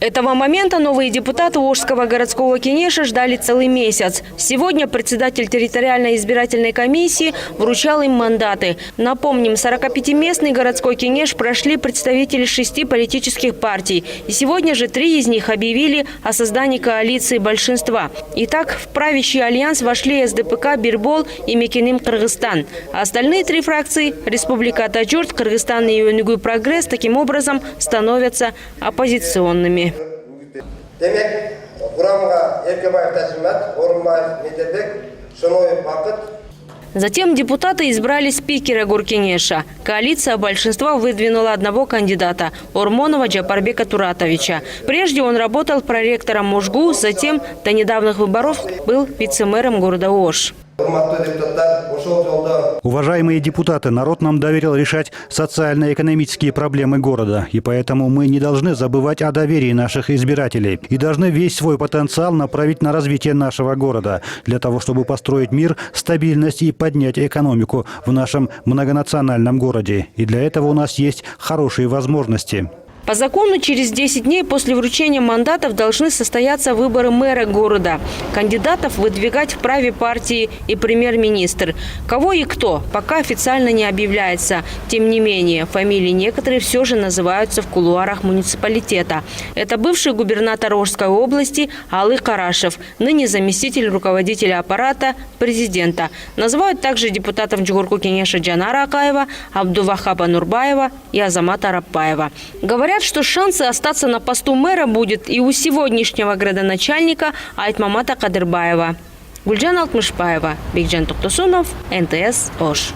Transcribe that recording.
Этого момента новые депутаты Ошского городского кенеша ждали целый месяц. Сегодня председатель территориальной избирательной комиссии вручал им мандаты. Напомним, 45-местный городской кенеш прошли представители 6 политических партий. И сегодня же 3 из них объявили о создании коалиции большинства. Итак, в правящий альянс вошли СДПК «Бирбол» и «Мекеним Кыргызстан». А остальные 3 фракции – Республика Атажурт, Кыргызстан и Юнигуй Прогресс – таким образом становятся оппозиционными. Демек, Курамга Эркебаев Тасимат, Орунбаев Метербек, Шоноев Бакыт. Затем депутаты избрали спикера Горкенеша. Коалиция большинства выдвинула одного кандидата – Ормонова Джапарбека Туратовича. Прежде он работал проректором Можгу, затем до недавних выборов был вице-мэром города Ош. Уважаемые депутаты, народ нам доверил решать социально-экономические проблемы города. И поэтому мы не должны забывать о доверии наших избирателей. И должны весь свой потенциал направить на развитие нашего города. Для того, чтобы построить мир, стабильность и поднять экономику в нашем многонациональном городе. И для этого у нас есть хорошие возможности. По закону, через 10 дней после вручения мандатов должны состояться выборы мэра города. Кандидатов выдвигать вправе партии и премьер-министр. Кого и кто, пока официально не объявляется. Тем не менее, фамилии некоторые все же называются в кулуарах муниципалитета. Это бывший губернатор Ошской области Алы Карашев, ныне заместитель руководителя аппарата президента. Называют также депутатов Джугурку Кенеша Джанара Акаева, Абдувахаба Нурбаева и Азамата Раппаева. Говорят, что шансы остаться на посту мэра будет и у сегодняшнего градоначальника Айтмамата Кадырбаева. Гульджан Алтмышбаева, Бекджан Токтосунов, НТС Ош.